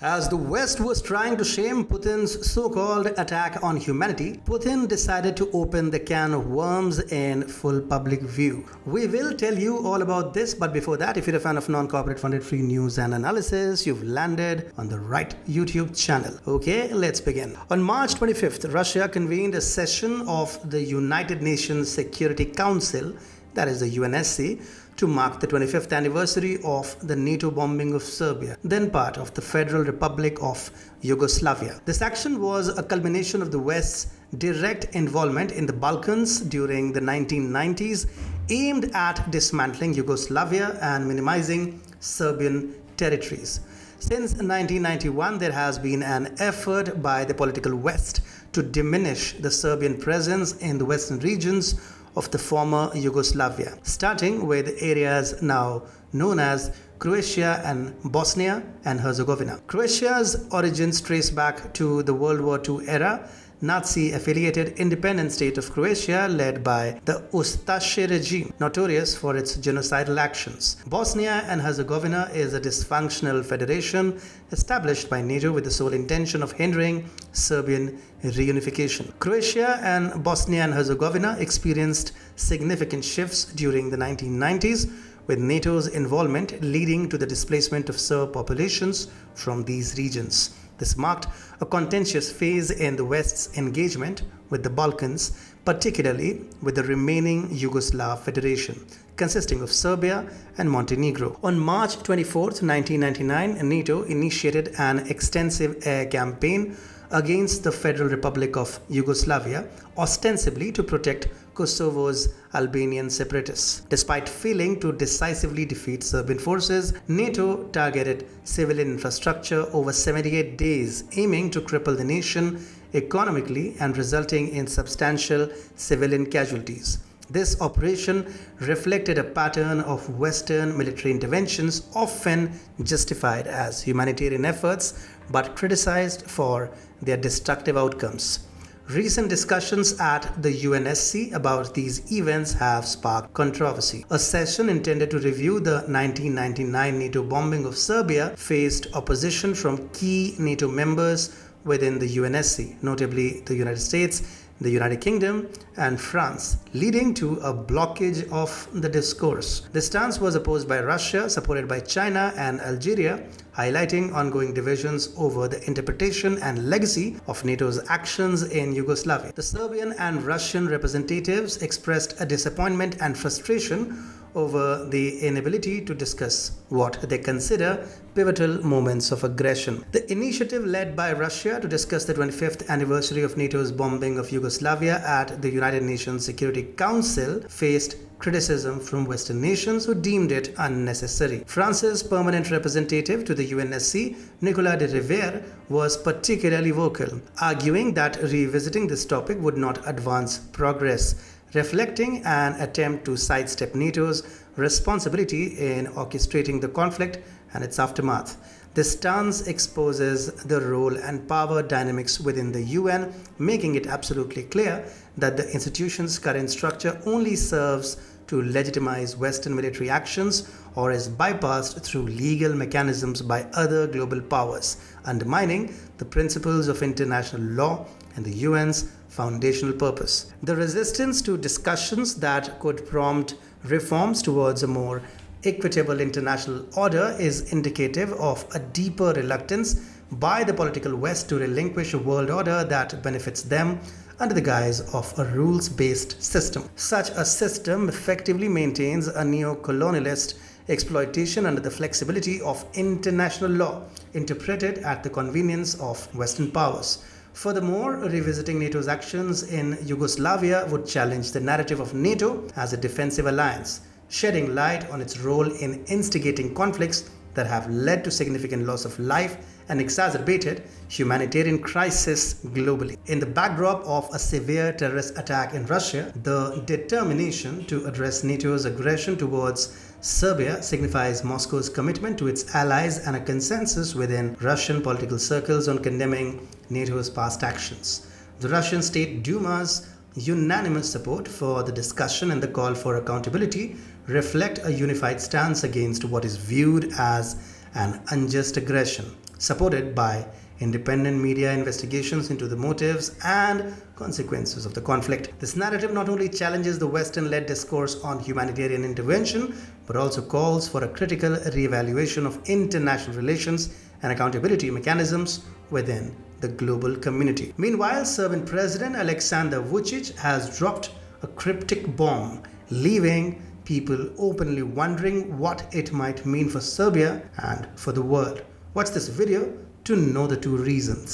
As the West was trying to shame Putin's so-called attack on humanity, Putin decided to open the can of worms in full public view. We will tell you all about this, but before that, if you're a fan of non-corporate funded free news and analysis, you've landed on the right YouTube channel. Okay, let's begin. On March 25th, Russia convened a session of the United Nations Security Council, that is the UNSC, to mark the 25th anniversary of the NATO bombing of Serbia, then part of the Federal Republic of Yugoslavia. This action was a culmination of the West's direct involvement in the Balkans during the 1990s, aimed at dismantling Yugoslavia and minimizing Serbian territories. Since 1991, there has been an effort by the political West to diminish the Serbian presence in the western regions of the former Yugoslavia, starting with areas now known as Croatia and Bosnia and Herzegovina. Croatia's origins trace back to the World War II era, Nazi-affiliated independent state of Croatia led by the Ustaše regime, notorious for its genocidal actions. Bosnia and Herzegovina is a dysfunctional federation established by NATO with the sole intention of hindering Serbian reunification. Croatia and Bosnia and Herzegovina experienced significant shifts during the 1990s, with NATO's involvement leading to the displacement of Serb populations from these regions. This marked a contentious phase in the West's engagement with the Balkans, particularly with the remaining Yugoslav Federation, consisting of Serbia and Montenegro. On March 24, 1999, NATO initiated an extensive air campaign against the Federal Republic of Yugoslavia, ostensibly to protect Kosovo's Albanian separatists. Despite failing to decisively defeat Serbian forces, NATO targeted civilian infrastructure over 78 days, aiming to cripple the nation economically and resulting in substantial civilian casualties. This operation reflected a pattern of Western military interventions, often justified as humanitarian efforts but criticized for their destructive outcomes. Recent discussions at the UNSC about these events have sparked controversy. A session intended to review the 1999 NATO bombing of Serbia faced opposition from key NATO members within the UNSC, notably the United States, the United Kingdom, and France, leading to a blockage of the discourse. The stance was opposed by Russia, supported by China and Algeria, highlighting ongoing divisions over the interpretation and legacy of NATO's actions in Yugoslavia. The Serbian and Russian representatives expressed a disappointment and frustration over the inability to discuss what they consider pivotal moments of aggression. The initiative led by Russia to discuss the 25th anniversary of NATO's bombing of Yugoslavia at the United Nations Security Council faced criticism from Western nations who deemed it unnecessary. France's permanent representative to the UNSC, Nicolas de Rivière, was particularly vocal, arguing that revisiting this topic would not advance progress, reflecting an attempt to sidestep NATO's responsibility in orchestrating the conflict and its aftermath. This stance exposes the role and power dynamics within the UN, making it absolutely clear that the institution's current structure only serves to legitimize Western military actions or is bypassed through legal mechanisms by other global powers, undermining the principles of international law and the UN's foundational purpose. The resistance to discussions that could prompt reforms towards a more equitable international order is indicative of a deeper reluctance by the political West to relinquish a world order that benefits them under the guise of a rules-based system. Such a system effectively maintains a neo-colonialist exploitation under the flexibility of international law, interpreted at the convenience of Western powers. Furthermore, revisiting NATO's actions in Yugoslavia would challenge the narrative of NATO as a defensive alliance, shedding light on its role in instigating conflicts that have led to significant loss of life and exacerbated humanitarian crisis globally. In the backdrop of a severe terrorist attack in Russia, the determination to address NATO's aggression towards Serbia signifies Moscow's commitment to its allies and a consensus within Russian political circles on condemning NATO's past actions. The Russian State Duma's unanimous support for the discussion and the call for accountability reflect a unified stance against what is viewed as an unjust aggression. supported by independent media investigations into the motives and consequences of the conflict. This narrative not only challenges the Western-led discourse on humanitarian intervention, but also calls for a critical re-evaluation of international relations and accountability mechanisms within the global community. Meanwhile, Serbian President Aleksandar Vučić has dropped a cryptic bomb, leaving people openly wondering what it might mean for Serbia and for the world. Watch this video to know the two reasons.